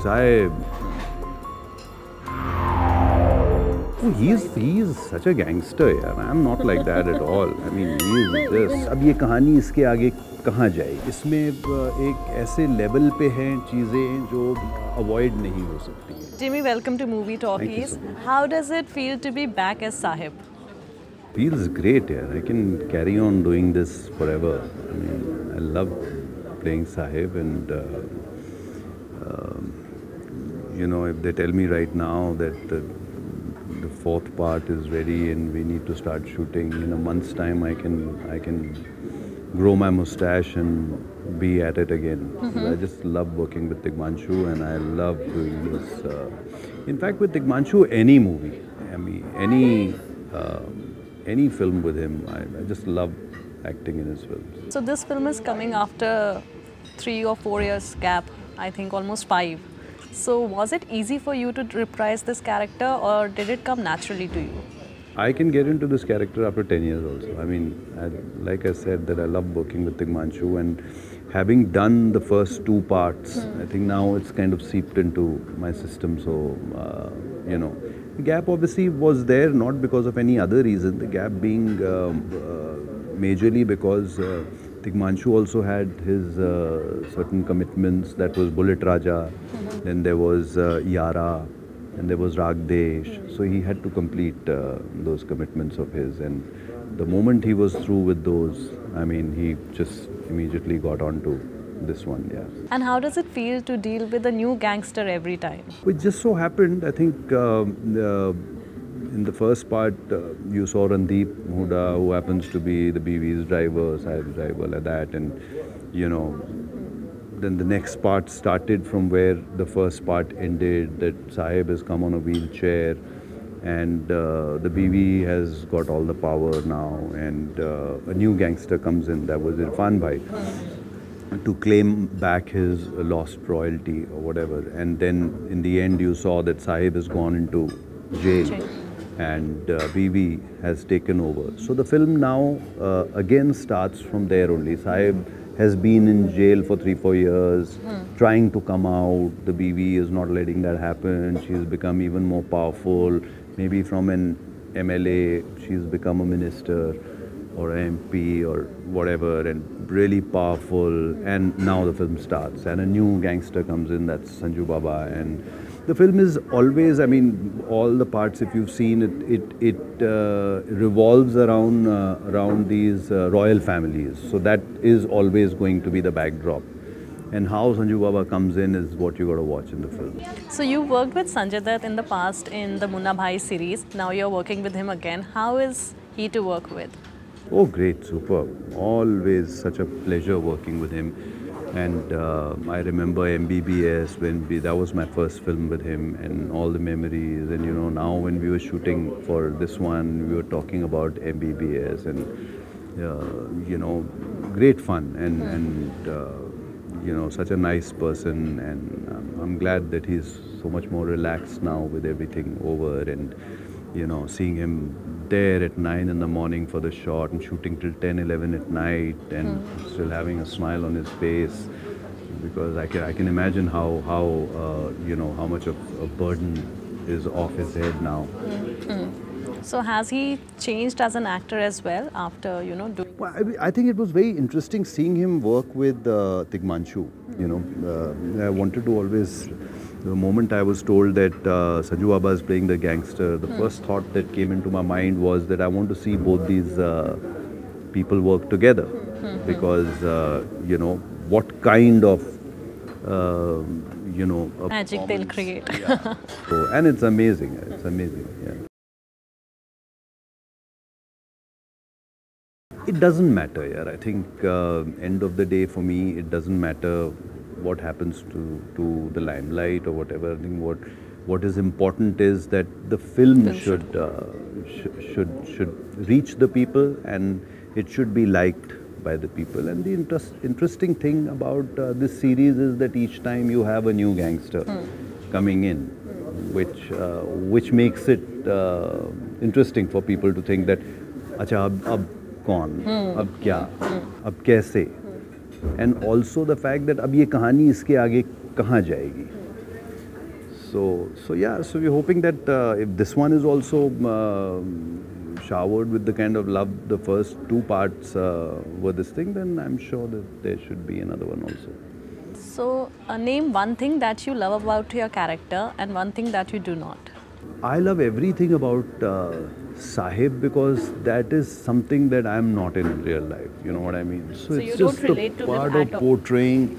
Saheb, he's such a gangster, yeah. I'm not like that at all. I mean, he's just. अब ये कहानी इसके आगे कहाँ जाएगी? इसमें एक ऐसे लेवल पे हैं चीजें जो avoid नहीं हो सकती हैं. Jimmy, welcome to Movie Talkies. So How does it feel to be back as Saheb? Feels great, yeah. I can carry on doing this forever. I mean, I love playing Saheb, and you know, if they tell me right now that the fourth part is ready and we need to start shooting in a month's time, I can grow my mustache and be at it again. I just love working with Tigmanshu, and I love doing this. In fact, with Tigmanshu, any movie, I mean, any film with him, I just love acting in his films. So this film is coming after 3 or 4 years gap, I think almost 5. So was it easy for you to reprise this character, or did it come naturally to you? I can get into this character after 10 years also. I mean, like I said, that I love working with Tigmanshu, and having done the first 2 parts, I think now it's kind of seeped into my system. So, you know, the gap obviously was there, not because of any other reason. The gap being majorly because Tigmanshu also had his certain commitments. That was Bullet Raja, then there was Yara, and there was Ragdesh. So he had to complete those commitments of his, and the moment he was through with those, I mean, he just immediately got on to this one, yeah. And how does it feel to deal with a new gangster every time? It just so happened, I think, in the first part, you saw Randeep Huda, who happens to be the BV's driver, Saheb's driver, like that, and, you know, then the next part started from where the first part ended, that Saheb has come on a wheelchair, and the BV has got all the power now, and a new gangster comes in, that was Irfan Bhai, to claim back his lost royalty or whatever. And then in the end you saw that Saheb has gone into jail, and BV has taken over. So the film now again starts from there only. Saheb has been in jail for 3-4 years, trying to come out. The BV is not letting that happen. She's become even more powerful. Maybe from an MLA, she's become a minister or an MP or whatever, and really powerful. And now the film starts, and a new gangster comes in, that's Sanju Baba. And the film is always, I mean, all the parts, if you've seen it, it revolves around these royal families. So that is always going to be the backdrop. And how Sanju Baba comes in is what you got to watch in the film. So you worked with Sanjay Dutt in the past in the Munna Bhai series. Now you're working with him again. How is he to work with? Oh, great, superb. Always such a pleasure working with him. And I remember MBBS, that was my first film with him, and all the memories. And you know, now when we were shooting for this one, we were talking about MBBS, and you know, great fun, and you know, such a nice person. And I'm glad that he's so much more relaxed now with everything over, and you know, seeing him there at 9 in the morning for the shot and shooting till 10, 11 at night, and still having a smile on his face, because I can imagine how you know, how much of a burden is off his head now. So has he changed as an actor as well after, you know, doing? Well, I think it was very interesting seeing him work with Tigmanshu. You know, I wanted to always. The moment I was told that Sanju Baba is playing the gangster, the first thought that came into my mind was that I want to see both these people work together, because you know, what kind of you know, Magic they'll create. Yeah. So, and it's amazing. It's amazing. Yeah. It doesn't matter. Yeah. I think end of the day for me, it doesn't matter what happens to the limelight or whatever. I think what is important is that the film should reach the people, and it should be liked by the people. And the interesting thing about this series is that each time you have a new gangster coming in, which makes it interesting for people to think that, acha, ab kaun, ab kya, ab kaise. And also the fact that अब ये कहानी इसके आगे कहाँ जाएगी. So yeah, so we're hoping that if this one is also showered with the kind of love the first two parts were this thing, then I'm sure that there should be another one also. So, name one thing that you love about your character and one thing that you do not. I love everything about Saheb because that is something that I'm not in real life. You know what I mean? So it's you just don't relate the to him part at of all. portraying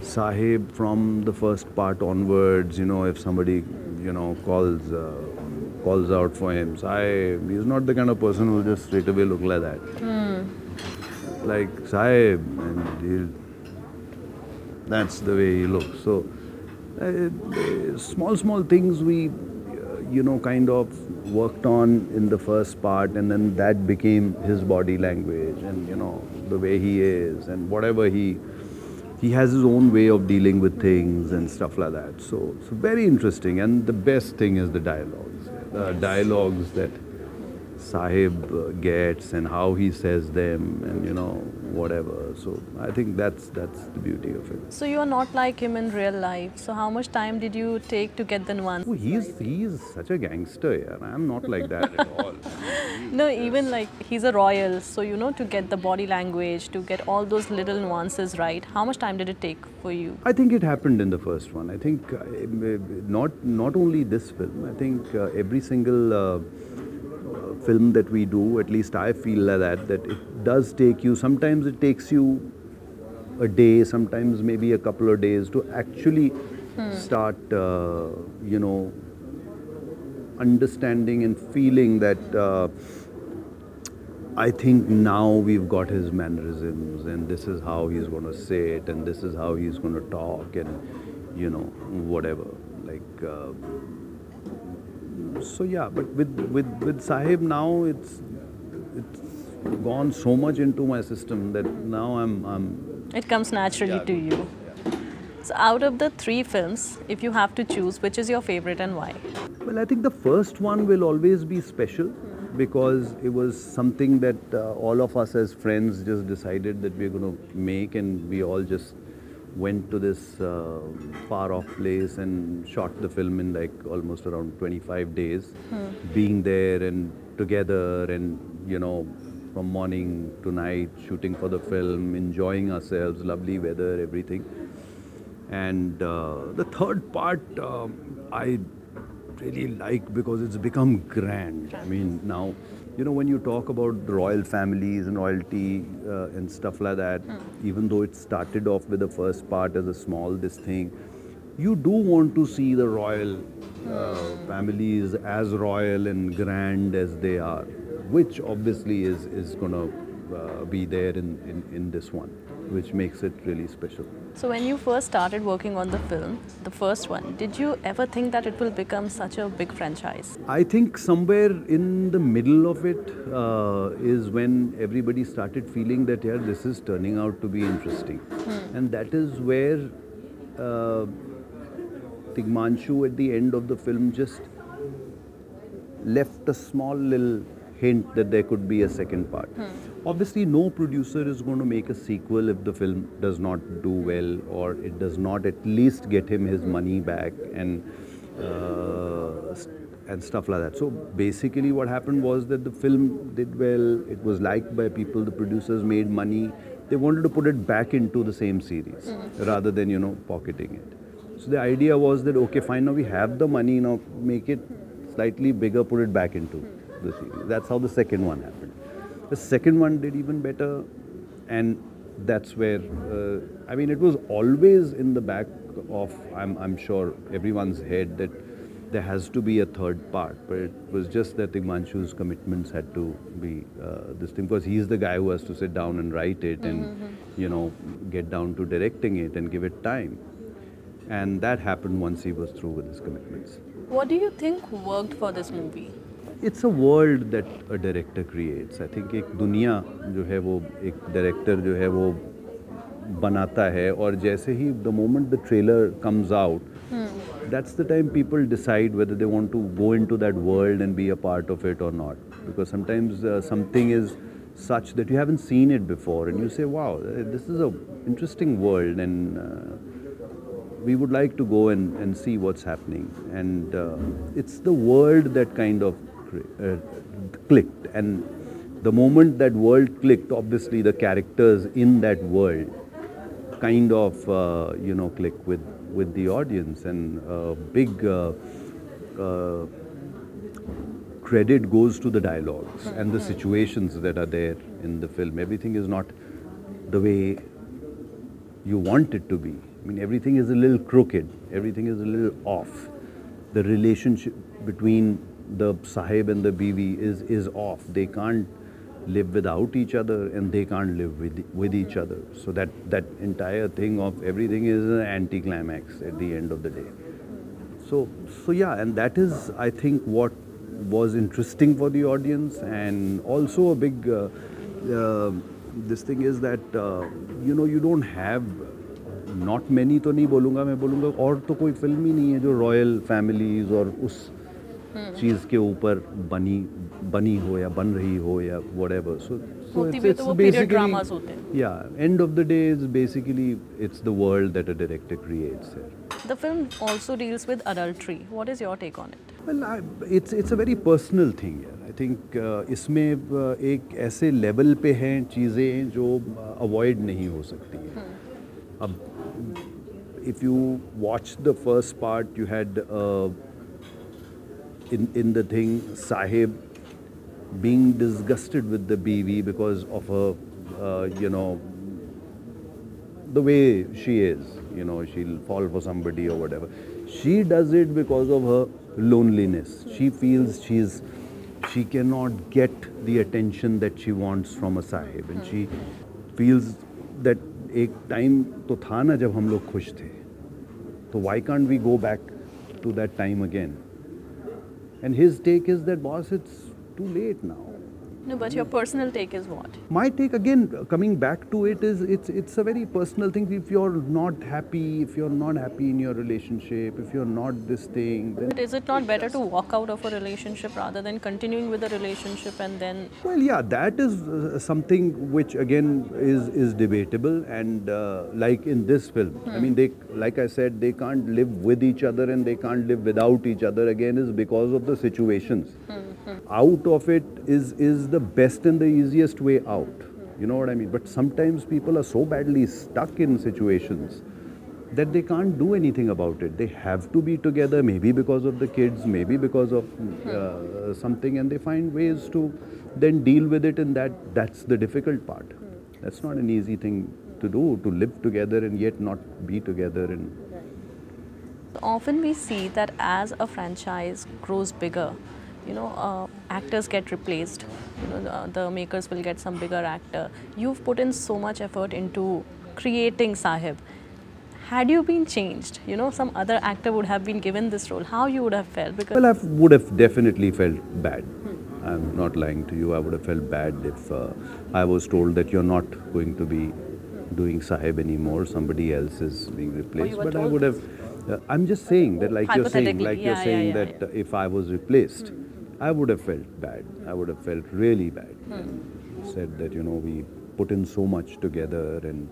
Saheb from the first part onwards. You know, if somebody calls out for him, Saheb, he's not the kind of person who will just straight away look like that. Like Saheb, and that's the way he looks. So small things we kind of worked on in the first part, and then that became his body language and the way he is and whatever he has his own way of dealing with things and stuff like that. So very interesting, and the best thing is the dialogues. The dialogues that Saheb gets and how he says them and whatever. So I think that's the beauty of it. So you are not like him in real life. So how much time did you take to get the nuance? Oh, he's such a gangster, yeah. I'm not like that at all. No, even like he's a royal. So to get the body language, to get all those little nuances right, how much time did it take for you? I think it happened in the first one. I think not only this film. I think every single film that we do, at least I feel like that it does take you. Sometimes it takes you a day, sometimes maybe a couple of days to actually start, understanding and feeling that I think now we've got his mannerisms and this is how he's going to say it and this is how he's going to talk and, whatever. Like, so yeah, but with Saheb now it's gone so much into my system that now I'm It comes naturally to you. So out of the 3 films, if you have to choose, which is your favorite and why? Well, I think the first one will always be special because it was something that all of us as friends just decided that we're going to make, and we all just went to this far off place and shot the film in like almost around 25 days, being there and together and from morning to night shooting for the film, enjoying ourselves, lovely weather, everything. And the third part I really like because it's become grand. I mean, now when you talk about the royal families and royalty and stuff like that, even though it started off with the first part as a small this thing, you do want to see the royal families as royal and grand as they are, which obviously is going to be there in this one, which makes it really special. So when you first started working on the film, the first one, did you ever think that it will become such a big franchise? I think somewhere in the middle of it is when everybody started feeling that, yeah, this is turning out to be interesting. And that is where Tigmanshu at the end of the film just left a small little hint that there could be a second part. Obviously, no producer is going to make a sequel if the film does not do well or it does not at least get him his money back and stuff like that. So basically what happened was that the film did well, it was liked by people, the producers made money, they wanted to put it back into the same series rather than, pocketing it. So the idea was that, okay, fine, now we have the money, now make it slightly bigger, put it back into the series. That's how the second one happened. The second one did even better, and that's where, I mean, it was always in the back of, I'm sure, everyone's head that there has to be a third part, but it was just that Tigmanshu's commitments had to be this thing, because he's the guy who has to sit down and write it and, get down to directing it and give it time. And that happened once he was through with his commitments. What do you think worked for this movie? It's a world that a director creates. I think एक दुनिया जो है वो एक director जो है वो बनाता है, और जैसे ही the moment the trailer comes out, that's the time people decide whether they want to go into that world and be a part of it or not. Because sometimes something is such that you haven't seen it before and you say, wow, this is an interesting world, and we would like to go and see what's happening. And it's the world that kind of clicked. And the moment that world clicked, obviously the characters in that world kind of, click with the audience. And big credit goes to the dialogues and the situations that are there in the film. Everything is not the way you want it to be. I mean, everything is a little crooked. Everything is a little off. The relationship between the Saheb and the Biwi is off. They can't live without each other, and they can't live with each other. So that entire thing of everything is an anticlimax at the end of the day. So yeah, and that is, I think, what was interesting for the audience. And also a big this thing is that you don't have, not many तो नहीं बोलूँगा, मैं बोलूँगा और तो कोई film ही नहीं है जो रॉयल फैमिलीज और उस चीज़ के ऊपर बनी हो या बन रही हो या whatever. So it's basically, yeah, end of the day is basically it's the world that a director creates. The film also deals with adultery. What is your take on it? Well, it's a very personal thing. I think इसमें एक ऐसे level पे हैं चीज़ें जो avoid नहीं हो सकती हैं. अब if you watch the first part, you had in the thing Saheb being disgusted with the Biwi because of her, the way she is. She'll fall for somebody or whatever. She does it because of her loneliness. She feels she cannot get the attention that she wants from a Saheb, and she feels that एक time तो था ना जब हम लोग खुश थे, तो why can't we go back to that time again? And his take is that, boss, it's too late now. No, but your personal take is what? My take, again, coming back to it, is it's a very personal thing. If you're not happy, in your relationship, if you're not this thing, then... But is it not better to walk out of a relationship rather than continuing with the relationship and then... Well, yeah, that is something which, again, is debatable. And like in this film, I mean, like I said, they can't live with each other and they can't live without each other, again, is because of the situations. Out of it is the best and the easiest way out. You know what I mean? But sometimes people are so badly stuck in situations that they can't do anything about it. They have to be together, maybe because of the kids, maybe because of something, and they find ways to then deal with it, and that's the difficult part. That's not an easy thing to do, to live together and yet not be together. And often we see that as a franchise grows bigger, actors get replaced. The makers will get some bigger actor. You've put in so much effort into creating Saheb. Had you been changed, some other actor would have been given this role, how you would have felt? Because well, I would have definitely felt bad. I'm not lying to you. I would have felt bad if I was told that you're not going to be doing Saheb anymore. Somebody else is being replaced. But I would have. I'm just saying that, like you're saying, that if I was replaced, I would have felt bad. I would have felt really bad. And said that, we put in so much together, and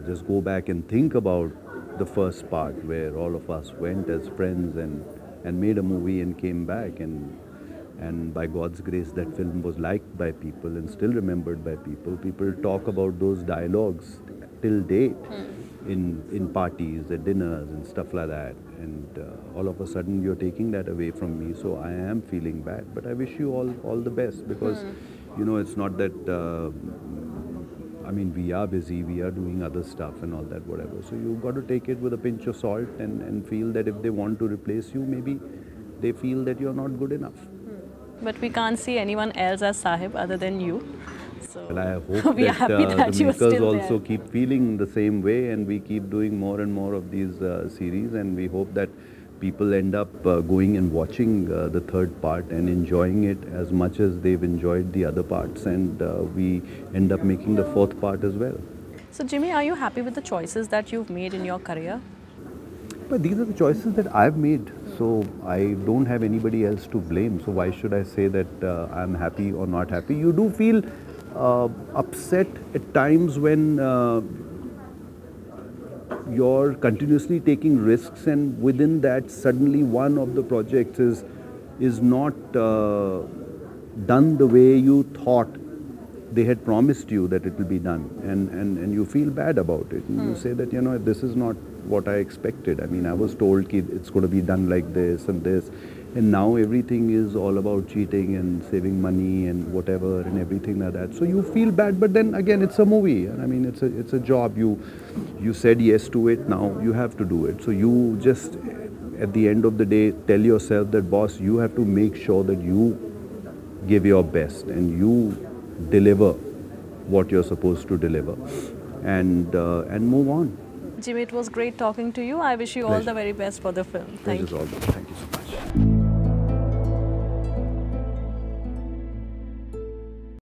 just go back and think about the first part where all of us went as friends and made a movie and came back, and by God's grace that film was liked by people and still remembered by people. People talk about those dialogues till date in parties, at dinners and stuff like that. And all of a sudden you're taking that away from me, so I am feeling bad. But I wish you all the best, because it's not that I mean, we are busy, we are doing other stuff and all that, whatever. So you've got to take it with a pinch of salt and feel that if they want to replace you, maybe they feel that you're not good enough. But we can't see anyone else as Saheb other than you. So well, I hope that the makers also keep feeling the same way, and we keep doing more and more of these series, and we hope that people end up going and watching the third part and enjoying it as much as they've enjoyed the other parts, and we end up making the fourth part as well. So Jimmy, are you happy with the choices that you've made in your career? But these are the choices that I've made, so I don't have anybody else to blame. So why should I say that I'm happy or not happy? You do feel upset at times when you're continuously taking risks, and within that, suddenly one of the projects is not done the way you thought they had promised you that it will be done, and you feel bad about it. And you say that, you know, this is not what I expected. I mean, I was told that it's going to be done like this and this, and now everything is all about cheating and saving money and whatever and everything like that. So you feel bad, but then again, it's a movie. I mean, it's a job. You said yes to it. Now you have to do it. So you just, at the end of the day, tell yourself that, boss, you have to make sure that you give your best and you deliver what you're supposed to deliver, and move on. Jimmy, it was great talking to you. I wish you all the very best for the film. Thank you. Thank you so much.